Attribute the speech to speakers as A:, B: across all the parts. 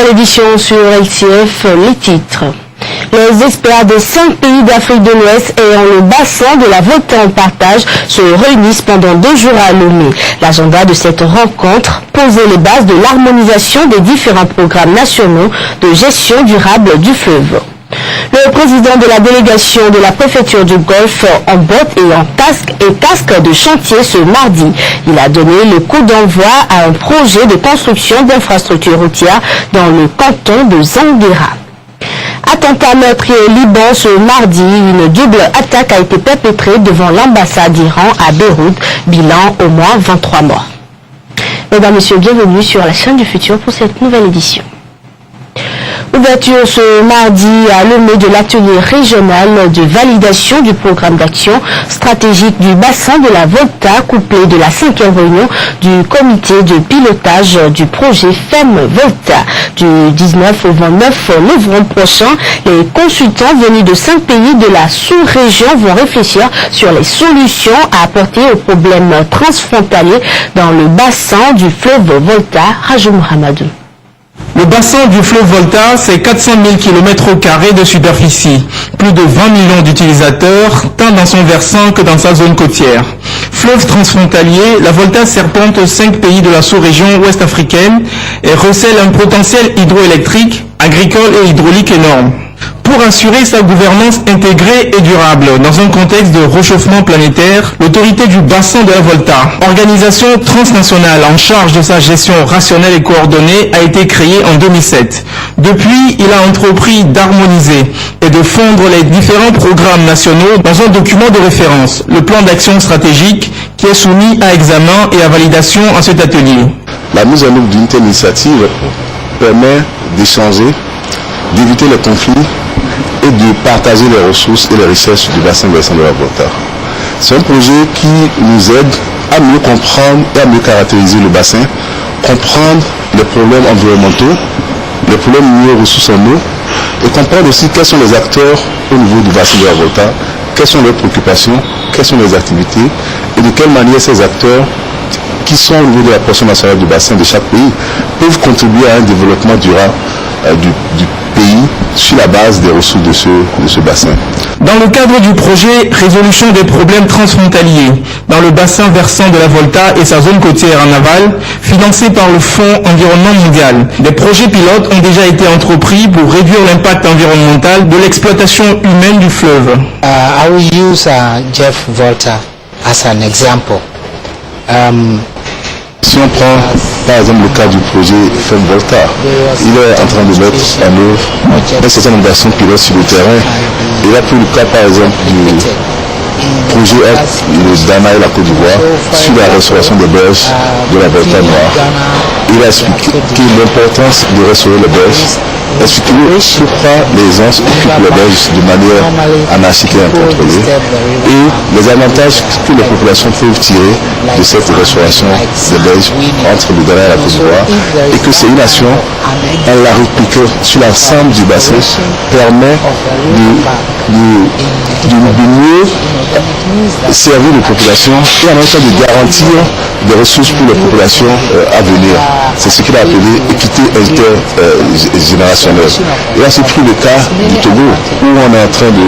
A: nouvelle édition sur LCF, les titres. Les experts des 5 pays d'Afrique de l'Ouest ayant le bassin de la Volta en partage se réunissent pendant 2 jours à Lomé. L'agenda de cette rencontre, poser les bases de l'harmonisation des différents programmes nationaux de gestion durable du fleuve. Le président de la délégation de la préfecture du Golfe en botte et en casque de chantier ce mardi. Il a donné le coup d'envoi à un projet de construction d'infrastructures routières dans le canton de Zanguera. Attentat meurtrier au Liban ce mardi, une double attaque a été perpétrée devant l'ambassade d'Iran à Beyrouth, bilan au moins 23 morts. Mesdames, Messieurs, bienvenue sur la chaîne du futur pour cette nouvelle édition. Ouverture ce mardi à Lomé de l'atelier régional de validation du programme d'action stratégique du bassin de la Volta, couplé de la 5e réunion du comité de pilotage du projet FEM Volta. Du 19 au 29 novembre prochain, les consultants venus de 5 pays de la sous-région vont réfléchir sur les solutions à apporter aux problèmes transfrontaliers dans le bassin du fleuve Volta. Rajou Mohamedou.
B: Le bassin du fleuve Volta, c'est 400 000 km² de superficie, plus de 20 millions d'utilisateurs, tant dans son versant que dans sa zone côtière. Fleuve transfrontalier, la Volta serpente 5 pays de la sous-région ouest africaine et recèle un potentiel hydroélectrique, agricole et hydraulique énorme. Pour assurer sa gouvernance intégrée et durable dans un contexte de réchauffement planétaire, l'autorité du bassin de la Volta, organisation transnationale en charge de sa gestion rationnelle et coordonnée, a été créée en 2007. Depuis, il a entrepris d'harmoniser et de fondre les différents programmes nationaux dans un document de référence, le plan d'action stratégique, qui est soumis à examen et à validation à cet atelier.
C: La mise en œuvre d'une telle initiative permet d'échanger, d'éviter les conflits et de partager les ressources et les richesses du bassin de la Volta. C'est un projet qui nous aide à mieux comprendre et à mieux caractériser le bassin, comprendre les problèmes environnementaux, les problèmes liés aux ressources en eau, et comprendre aussi quels sont les acteurs au niveau du bassin de la Volta, quelles sont leurs préoccupations, quelles sont les activités, et de quelle manière ces acteurs qui sont au niveau de la portion nationale du bassin de chaque pays peuvent contribuer à un développement durable du pays sur la base des ressources de ce bassin.
B: Dans le cadre du projet Résolution des problèmes transfrontaliers dans le bassin versant de la Volta et sa zone côtière en aval, financé par le Fonds Environnement Mondial, des projets pilotes ont déjà été entrepris pour réduire l'impact environnemental de l'exploitation humaine du fleuve.
D: I will use Jeff Volta as an example.
C: Si on prend par exemple le cas du projet FEM Volta, il est en train de mettre en œuvre un certain nombre d'actions pilotes sur le terrain. Il a pris le cas par exemple du projet le Ghana et la Côte d'Ivoire sur la restauration des berges de la Volta noire. Il a expliqué l'importance de restaurer les berges, expliqué pourquoi les gens occupent les berges de manière anarchique et incontrôlée et les avantages que les populations peuvent tirer de cette restauration des berges entre le Ghana et la Côte d'Ivoire, et que ces nations, en la répliquant sur l'ensemble du bassin, permet de mieux servir les populations et en même temps de garantir des ressources pour les populations à venir. C'est ce qu'il a appelé équité intergénérationnelle. Et là, c'est pris le cas du Togo, où on est en train de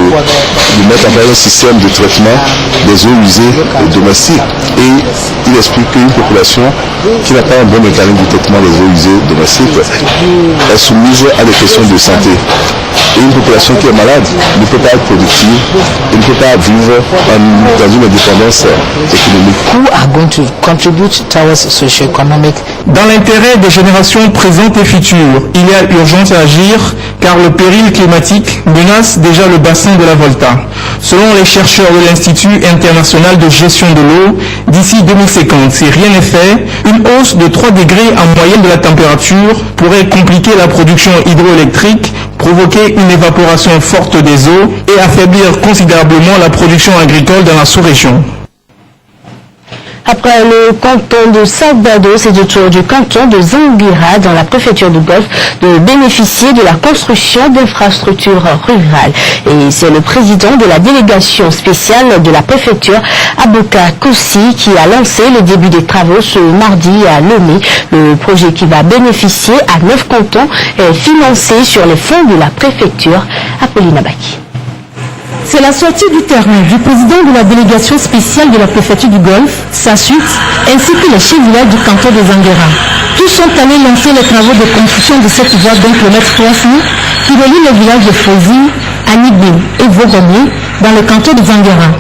C: mettre en place un système de traitement des eaux usées domestiques. Et il explique qu'une population qui n'a pas un bon mécanisme de traitement des eaux usées domestiques est soumise à des questions de santé. Et une population qui est malade ne peut pas être productive, elle ne peut pas vivre dans une indépendance économique.
D: Who are going to contribute towards socio-economic?
B: Dans l'intérêt des générations présentes et futures, il y a urgence à agir car le péril climatique menace déjà le bassin de la Volta. Selon les chercheurs de l'Institut international de gestion de l'eau, d'ici 2050, si rien n'est fait, une hausse de 3 degrés en moyenne de la température pourrait compliquer la production hydroélectrique, provoquer une évaporation forte des eaux et affaiblir considérablement la production agricole dans la sous-région.
A: Après le canton de Salvador, c'est au tour du canton de Zanguira, dans la préfecture du Golfe, de bénéficier de la construction d'infrastructures rurales. Et c'est le président de la délégation spéciale de la préfecture, Abouka Kossi, qui a lancé le début des travaux ce mardi à Lomé. Le projet qui va bénéficier à 9 cantons est financé sur les fonds de la préfecture. Apolline Abaki.
E: C'est la sortie du terrain du président de la délégation spéciale de la préfecture du Golfe, sa suite, ainsi que les chefs villages du canton de Zanguira. Tous sont allés lancer les travaux de construction de cette voie d'1 km 300 qui relie les villages de Fauzi, Anibé et Vaugomier dans le canton de Zanguira.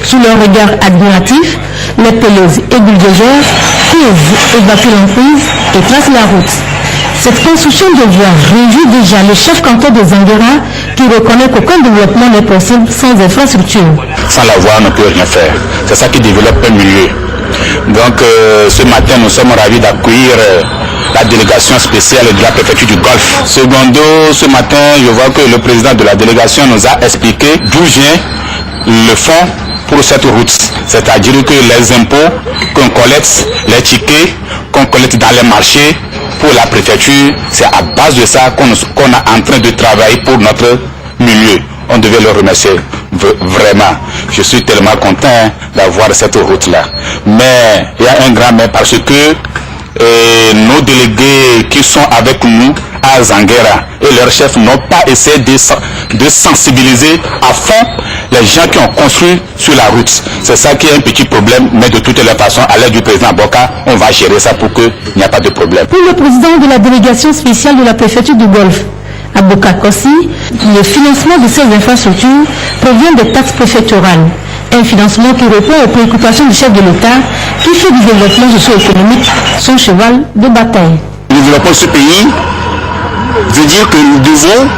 E: Sous leur regard admiratif, les peleuses et bulldozers couvent, évacuent l'emprise et tracent la route. Cette construction de voie réjouit déjà le chef canton de Zanguira qui reconnaît qu'aucun développement n'est possible sans infrastructure.
F: Sans la voie, on ne peut rien faire. C'est ça qui développe un milieu. Donc ce matin, nous sommes ravis d'accueillir la délégation spéciale de la préfecture du Golfe. Secondo, ce matin, je vois que le président de la délégation nous a expliqué d'où vient le fonds pour cette route. C'est-à-dire que les impôts qu'on collecte, les tickets qu'on collecte dans les marchés, pour la préfecture, c'est à base de ça qu'on est en train de travailler pour notre milieu. On devait le remercier vraiment. Je suis tellement content d'avoir cette route-là. Mais il y a un grand mais parce que nos délégués qui sont avec nous à Zanguira et leurs chefs n'ont pas essayé de sensibiliser à fond les gens qui ont construit sur la route. C'est ça qui est un petit problème, mais de toutes les façons, à l'aide du président Boka, on va gérer ça pour qu'il n'y ait pas de problème.
E: Pour le président de la délégation spéciale de la préfecture du Golfe, Abouka Kossi, le financement de ces infrastructures provient des taxes préfectorales. Un financement qui répond aux préoccupations du chef de l'État qui fait du développement socio-économique son cheval de bataille.
F: Le développement de ce pays veut dire que nous devons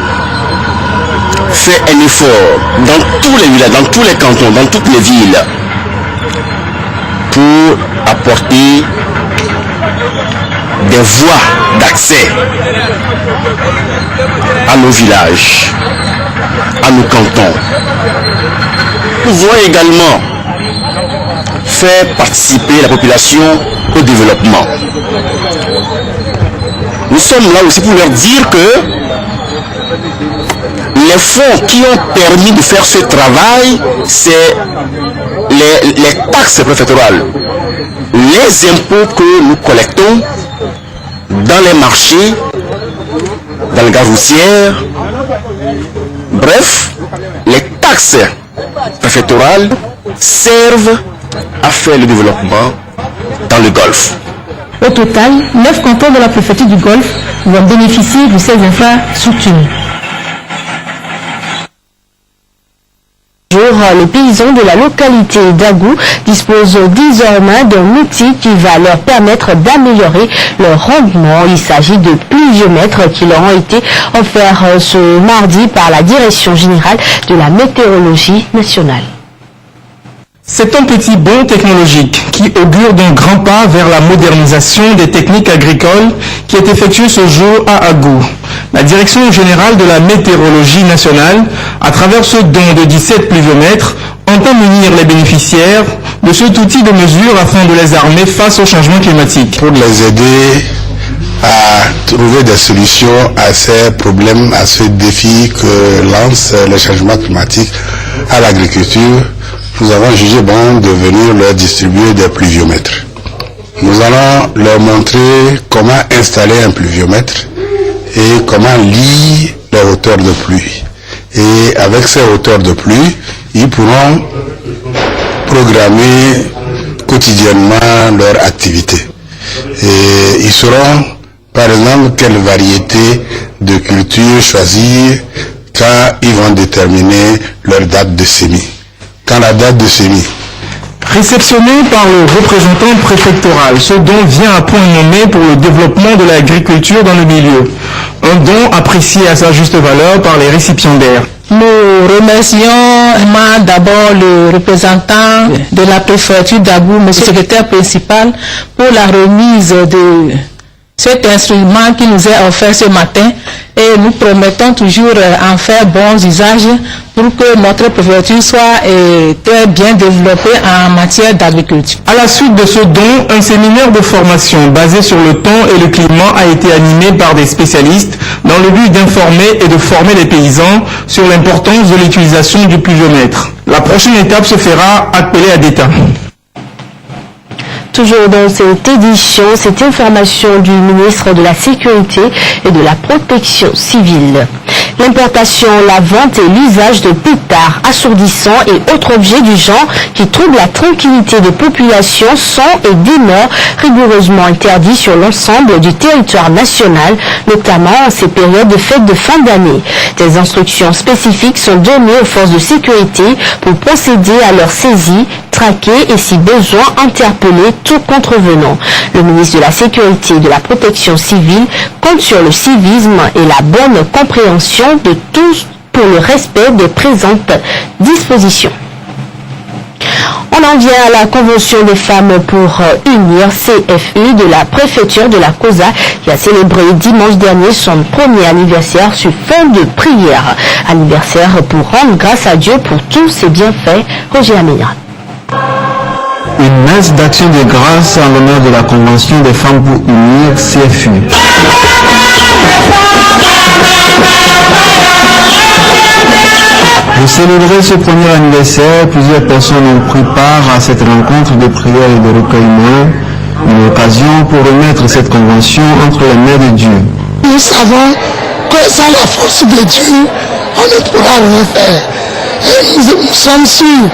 F: faire un effort dans tous les villages, dans tous les cantons, dans toutes les villes pour apporter des voies d'accès à nos villages, à nos cantons. Nous pouvons également faire participer la population au développement. Nous sommes là aussi pour leur dire que les fonds qui ont permis de faire ce travail, c'est les taxes préfectorales, les impôts que nous collectons dans les marchés, dans les gares routières, bref, les taxes préfectorales servent à faire le développement dans le Golfe.
E: Au total, 9 cantons de la préfecture du Golfe vont bénéficier de ces infrastructures.
A: Les paysans de la localité d'Agou disposent désormais d'un outil qui va leur permettre d'améliorer leur rendement. Il s'agit de pluviomètres qui leur ont été offerts ce mardi par la Direction générale de la météorologie nationale.
B: C'est un petit bond technologique qui augure d'un grand pas vers la modernisation des techniques agricoles qui est effectué ce jour à Agou. La Direction générale de la météorologie nationale, à travers ce don de 17 pluviomètres, entend munir les bénéficiaires de cet outil de mesure afin de les armer face au changement climatique.
C: Pour les aider à trouver des solutions à ces problèmes, à ce défi que lance le changement climatique à l'agriculture, nous avons jugé bon de venir leur distribuer des pluviomètres. Nous allons leur montrer comment installer un pluviomètre et comment lire les hauteurs de pluie. Et avec ces hauteurs de pluie, ils pourront programmer quotidiennement leur activité. Et ils sauront, par exemple, quelle variété de culture choisir quand ils vont déterminer leur date de semis. Quand la date de semis.
B: Réceptionné par le représentant préfectoral, ce don vient à point nommé pour le développement de l'agriculture dans le milieu. Un don apprécié à sa juste valeur par les récipiendaires.
E: Nous remercions d'abord le représentant de la préfecture d'Agou, M. le secrétaire principal, pour la remise de
G: cet instrument qui nous est offert ce matin et nous promettons toujours en faire bon usage pour que notre préfecture soit très bien développée en matière d'agriculture.
B: À la suite de ce don, un séminaire de formation basé sur le temps et le climat a été animé par des spécialistes dans le but d'informer et de former les paysans sur l'importance de l'utilisation du pluviomètre. La prochaine étape se fera à Pelé-Adéta.
A: Toujours dans cette édition, cette information du ministre de la Sécurité et de la Protection civile. L'importation, la vente et l'usage de pétards assourdissants et autres objets du genre qui troublent la tranquillité des populations sont et demeurent rigoureusement interdits sur l'ensemble du territoire national, notamment en ces périodes de fêtes de fin d'année. Des instructions spécifiques sont données aux forces de sécurité pour procéder à leur saisie, traquer et si besoin interpeller tout contrevenant. Le ministre de la Sécurité et de la Protection civile compte sur le civisme et la bonne compréhension de tous pour le respect des présentes dispositions. On en vient à la Convention des femmes pour unir CFU de la préfecture de la COSA qui a célébré dimanche dernier son premier anniversaire sur fond de prière. Anniversaire pour rendre grâce à Dieu pour tous ses bienfaits. Roger Aménia.
H: Une messe d'action de grâce en l'honneur de la Convention des femmes pour unir CFU. Pour célébrer ce premier anniversaire, plusieurs personnes ont pris part à cette rencontre de prière et de recueillement, une occasion pour remettre cette convention entre les mains de Dieu.
I: Nous savons que sans la force de Dieu, on ne pourra rien faire. Et nous sommes sûrs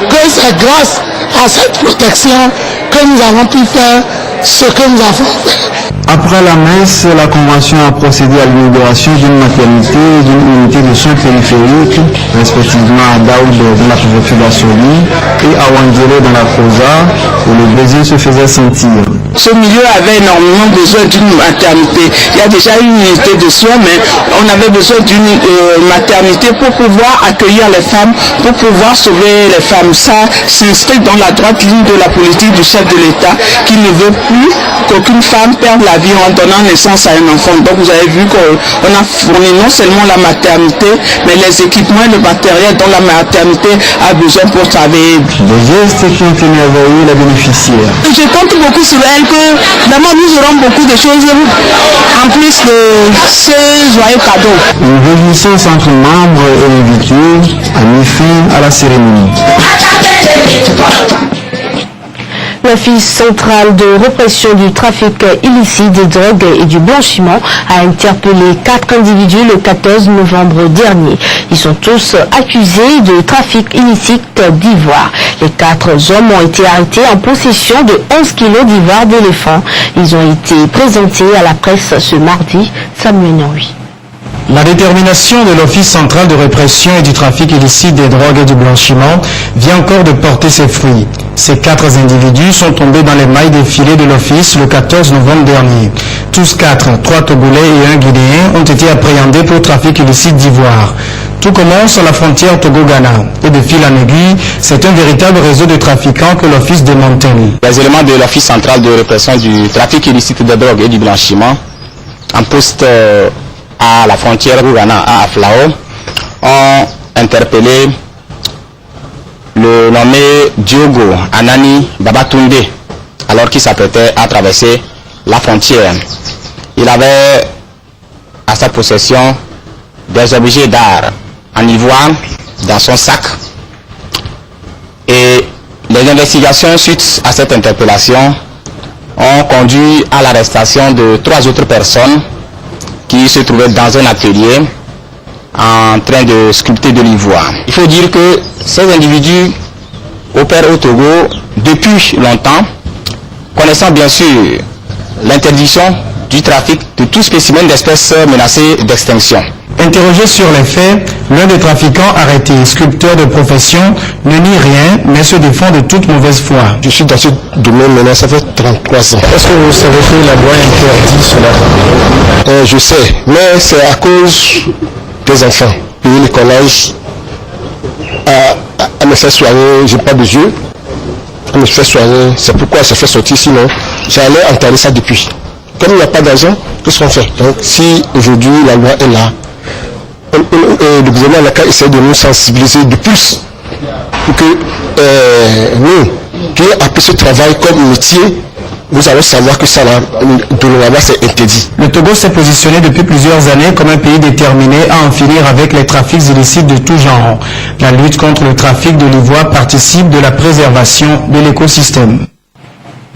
I: que c'est grâce à cette protection que nous avons pu faire ce que nous avons fait.
H: Après la messe, la Convention a procédé à l'inauguration d'une maternité et d'une unité de soins périphériques, respectivement à Daoud dans la préfecture d'Assoli et à Wangele dans la COSA, où le besoin se faisait sentir.
J: Ce milieu avait énormément besoin d'une maternité. Il y a déjà une unité de soins, mais on avait besoin d'une maternité pour pouvoir accueillir les femmes, pour pouvoir sauver les femmes. Ça s'inscrit dans la droite ligne de la politique du chef de l'État qui ne veut plus qu'aucune femme perde la vie en donnant naissance à un enfant. Donc vous avez vu qu'on a fourni non seulement la maternité, mais les équipements et le matériel dont la maternité a besoin pour travailler.
H: Des gestes qui ont émerveillé les bénéficiaires.
J: Je compte beaucoup sur elle que d'abord nous aurons beaucoup de choses en plus de ce joyeux cadeau.
H: Une réjouissance entre membres et invités a mis fin à la cérémonie.
A: L'Office central de répression du trafic illicite des drogues et du blanchiment a interpellé 4 individus le 14 novembre dernier. Ils sont tous accusés de trafic illicite d'ivoire. Les 4 hommes ont été arrêtés en possession de 11 kilos d'ivoire d'éléphant. Ils ont été présentés à la presse ce mardi. Samuel Nori.
K: La détermination de l'Office central de répression et du trafic illicite des drogues et du blanchiment vient encore de porter ses fruits. Ces 4 individus sont tombés dans les mailles des filets de l'Office le 14 novembre dernier. Tous 4, 3 Togolais et 1 Guinéen, ont été appréhendés pour trafic illicite d'ivoire. Tout commence à la frontière Togo-Ghana. Et de fil en aiguille, c'est un véritable réseau de trafiquants que l'Office démantèle.
F: Les éléments de l'Office central de répression du trafic illicite des drogues et du blanchiment, en poste à la frontière Ghana à Aflao, ont interpellé le nommé Diogo Anani Babatunde alors qu'il s'apprêtait à traverser la frontière. Il avait à sa possession des objets d'art en ivoire dans son sac et les investigations suite à cette interpellation ont conduit à l'arrestation de 3 autres personnes qui se trouvaient dans un atelier en train de sculpter de l'ivoire. Il faut dire que ces individus opèrent au Togo depuis longtemps, connaissant bien sûr l'interdiction du trafic de tout spécimen d'espèces menacées d'extinction.
K: Interrogé sur les faits, l'un des trafiquants arrêtés, sculpteur de profession, ne nie rien, mais se défend de toute mauvaise foi.
I: Je suis dans ce domaine maintenant, ça fait 33 ans.
K: Est-ce que vous savez que la loi interdit cela?
I: Je sais, mais c'est à cause des enfants. Et le collège à me faire soigner, j'ai pas de yeux, à me faire soigner, c'est pourquoi ça fait sortir, sinon j'allais enterrer ça depuis. Comme il n'y a pas d'argent, qu'est-ce qu'on fait? Donc si aujourd'hui la loi est là, le gouvernement essaie de nous sensibiliser de plus pour que nous, qui avons appris ce travail comme métier, nous allons savoir que ça, de normalement, c'est interdit.
K: Le Togo s'est positionné depuis plusieurs années comme un pays déterminé à en finir avec les trafics illicites de tout genre. La lutte contre le trafic de l'ivoire participe de la préservation de l'écosystème.